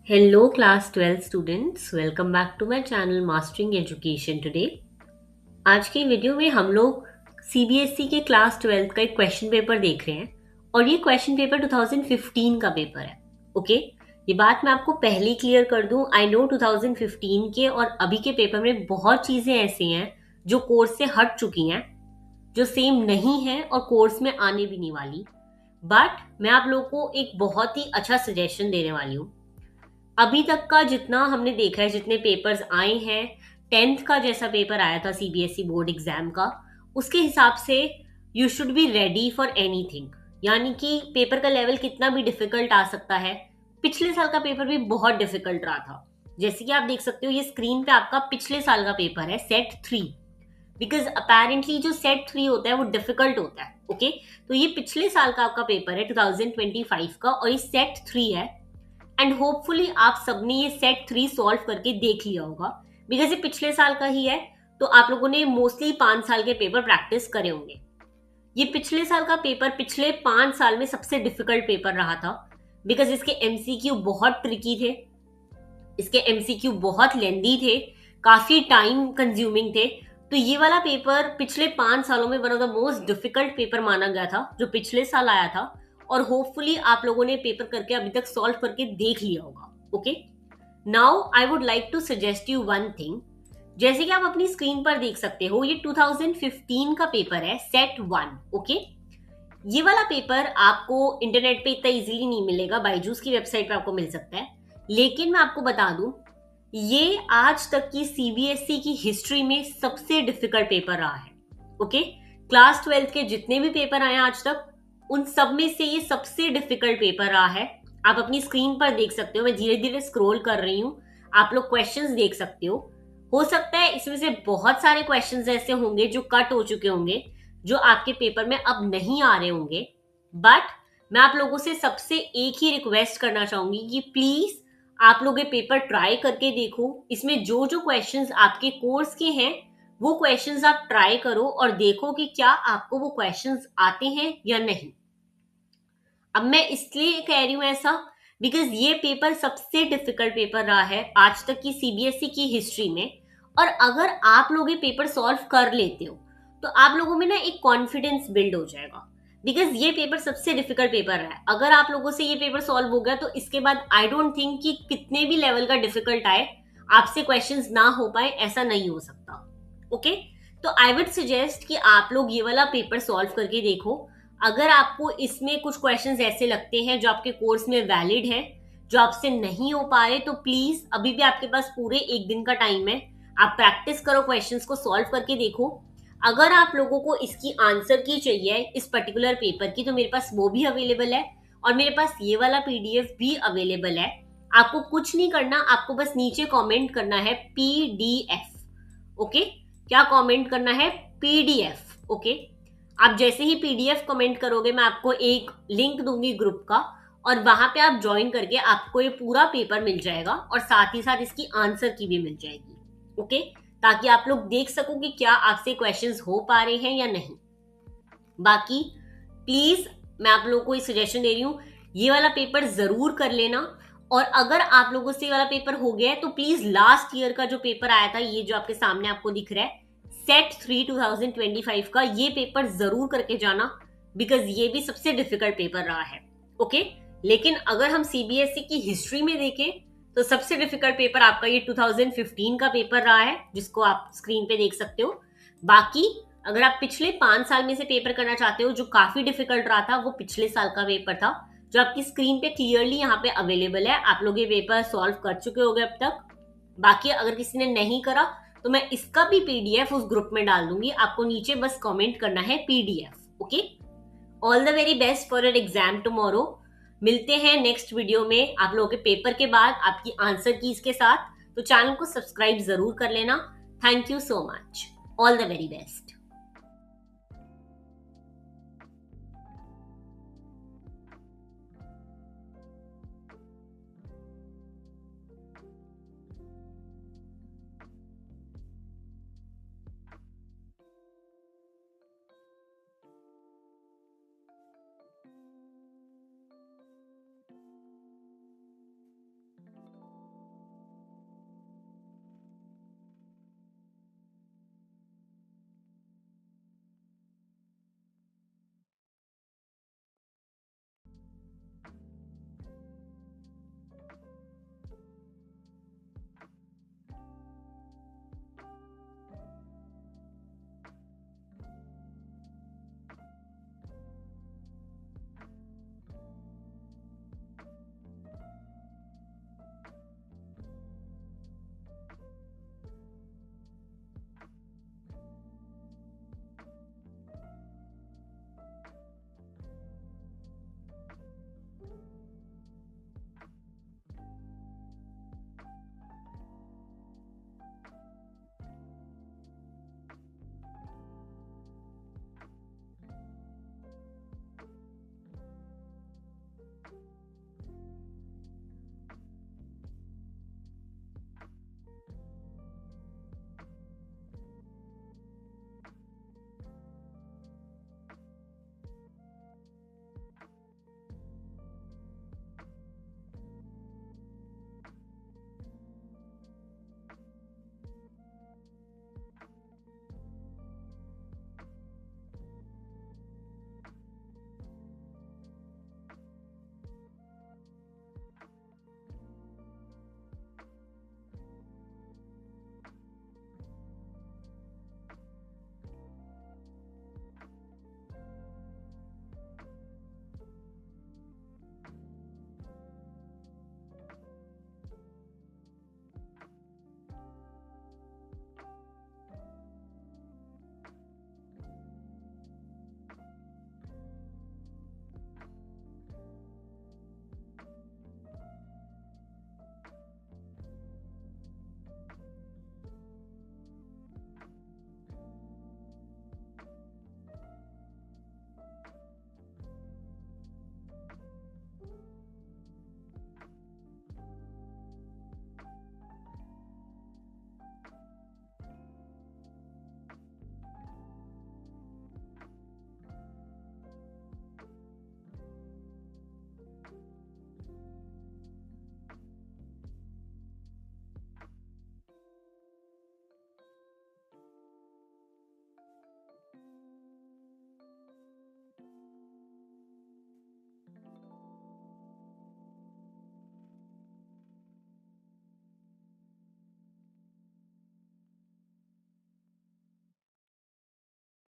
Hello class 12 students, welcome back to my channel Mastering Education today। आज की video में हम लोग सीबीएसई के क्लास 12 का एक क्वेश्चन पेपर देख रहे हैं और ये क्वेश्चन पेपर 2015 का पेपर है। ओके, ये बात मैं आपको पहले ही क्लियर कर दूं। आई नो 2015 के और अभी के पेपर में बहुत चीजें ऐसी हैं जो कोर्स से हट चुकी हैं, जो सेम नहीं है और कोर्स में आने भी नहीं वाली। बट मैं आप लोगों को एक बहुत ही अच्छा सजेशन देने वाली हूँ। अभी तक का जितना हमने देखा है, जितने पेपर्स आए हैं, 10th का जैसा पेपर आया था सीबीएसई बोर्ड एग्जाम का, उसके हिसाब से you should be ready for anything. यानी कि पेपर का लेवल कितना भी डिफिकल्ट आ सकता है। पिछले साल का पेपर भी बहुत डिफिकल्ट रहा था। जैसे कि आप देख सकते हो, ये स्क्रीन पे आपका पिछले साल का पेपर है, सेट 3। बिकॉज अपेरेंटली जो सेट 3 होता है वो डिफिकल्ट होता है। ओके, तो ये पिछले साल का आपका पेपर है 2025 का और ये सेट 3 है। एंड होपफुली आप सबने ये सेट 3 सॉल्व करके देख लिया होगा। बिकॉज ये पिछले साल का ही है, तो आप लोगों ने मोस्टली 5 साल के पेपर प्रैक्टिस करे होंगे। ये पिछले साल का पेपर पिछले 5 साल में सबसे डिफिकल्ट पेपर रहा था। बिकॉज इसके एमसीक्यू बहुत ट्रिकी थे, इसके एमसीक्यू बहुत लेंदी थे, काफी टाइम कंज्यूमिंग थे। तो ये वाला पेपर पिछले 5 सालों में one of the most difficult paper माना गया था जो पिछले साल आया था। और होपफुली आप लोगों ने पेपर करके अभी तक सॉल्व करके देख लिया होगा। Okay, now I would like to suggest you one thing. जैसे कि आप अपनी स्क्रीन पर देख सकते हो, ये 2015 का पेपर है, सेट 1। ओके, ये वाला पेपर आपको इंटरनेट पे इतना इजीली नहीं मिलेगा, बायजूस की वेबसाइट पे आपको मिल सकता है। लेकिन मैं आपको बता दूं, ये आज तक की सीबीएसई की हिस्ट्री में सबसे डिफिकल्ट पेपर रहा है। ओके, क्लास 12 के जितने भी पेपर आए आज तक, उन सब में से ये सबसे डिफिकल्ट पेपर रहा है। आप अपनी स्क्रीन पर देख सकते हो, मैं धीरे धीरे स्क्रॉल कर रही हूँ, आप लोग क्वेश्चंस देख सकते हो सकता है इसमें से बहुत सारे क्वेश्चंस ऐसे होंगे जो कट हो चुके होंगे, जो आपके पेपर में अब नहीं आ रहे होंगे। बट मैं आप लोगों से सबसे एक ही रिक्वेस्ट करना चाहूंगी कि प्लीज आप लोग ये पेपर ट्राई करके देखो। इसमें जो जो क्वेश्चंस आपके कोर्स के हैं वो क्वेश्चंस आप ट्राई करो और देखो कि क्या आपको वो क्वेश्चंस आते हैं या नहीं। अब मैं इसलिए कह रही हूं ऐसा बिकॉज ये पेपर सबसे डिफिकल्ट पेपर रहा है आज तक की सीबीएसई की हिस्ट्री में। और अगर आप लोग ये पेपर सॉल्व कर लेते हो तो आप लोगों में ना एक कॉन्फिडेंस बिल्ड हो जाएगा। बिकॉज ये पेपर सबसे डिफिकल्ट पेपर है। अगर आप लोगों से ये पेपर सॉल्व हो गया तो इसके बाद आई डोंट थिंक कि कितने भी लेवल का डिफिकल्ट आए आपसे क्वेश्चंस ना हो पाए, ऐसा नहीं हो सकता। ओके, तो आई वुड सजेस्ट कि आप लोग ये वाला पेपर सॉल्व करके देखो। अगर आपको इसमें कुछ क्वेश्चंस ऐसे लगते हैं जो आपके कोर्स में वैलिड है, जो आपसे नहीं हो पा रहे, तो प्लीज अभी भी आपके पास पूरे एक दिन का टाइम है। आप प्रैक्टिस करो, क्वेश्चंस को सॉल्व करके देखो। अगर आप लोगों को इसकी आंसर की चाहिए इस पर्टिकुलर पेपर की, तो मेरे पास वो भी अवेलेबल है और मेरे पास ये वाला पीडीएफ भी अवेलेबल है। आपको कुछ नहीं करना, आपको बस नीचे कमेंट करना है पीडीएफ। ओके, क्या कमेंट करना है? पीडीएफ। ओके, आप जैसे ही पीडीएफ कमेंट करोगे मैं आपको एक लिंक दूंगी ग्रुप का, और वहां पे आप ज्वाइन करके आपको ये पूरा पेपर मिल जाएगा और साथ ही साथ इसकी आंसर की भी मिल जाएगी। ओके, ताकि आप लोग देख सको कि क्या आपसे क्वेश्चंस हो पा रहे हैं या नहीं। बाकी प्लीज मैं आप लोगों को ये सजेशन दे रही हूँ, ये वाला पेपर जरूर कर लेना। और अगर आप लोगों से ये वाला पेपर हो गया है तो प्लीज लास्ट ईयर का जो पेपर आया था, ये जो आपके सामने आपको दिख रहा है, सेट 3 2025 का, ये पेपर जरूर करके जाना। बिकॉज ये भी सबसे डिफिकल्ट पेपर रहा है। ओके, लेकिन अगर हम सीबीएसई की हिस्ट्री में देखें तो सबसे डिफिकल्ट पेपर आपका ये 2015 का पेपर रहा है, जिसको आप स्क्रीन पे देख सकते हो। बाकी अगर आप पिछले 5 साल में से पेपर करना चाहते हो जो काफी डिफिकल्ट रहा था, वो पिछले साल का पेपर था जो आपकी स्क्रीन पे क्लियरली यहाँ पे अवेलेबल है। आप लोग ये पेपर सॉल्व कर चुके होंगे अब तक। बाकी अगर किसी ने नहीं करा तो मैं इसका भी पीडीएफ उस ग्रुप में डाल दूंगी, आपको नीचे बस कमेंट करना है PDF. Okay, all the very best for your exam tomorrow. मिलते हैं नेक्स्ट वीडियो में आप लोगों के पेपर के बाद आपकी आंसर कीज के साथ। तो चैनल को सब्सक्राइब जरूर कर लेना। Thank you so much, all the very best.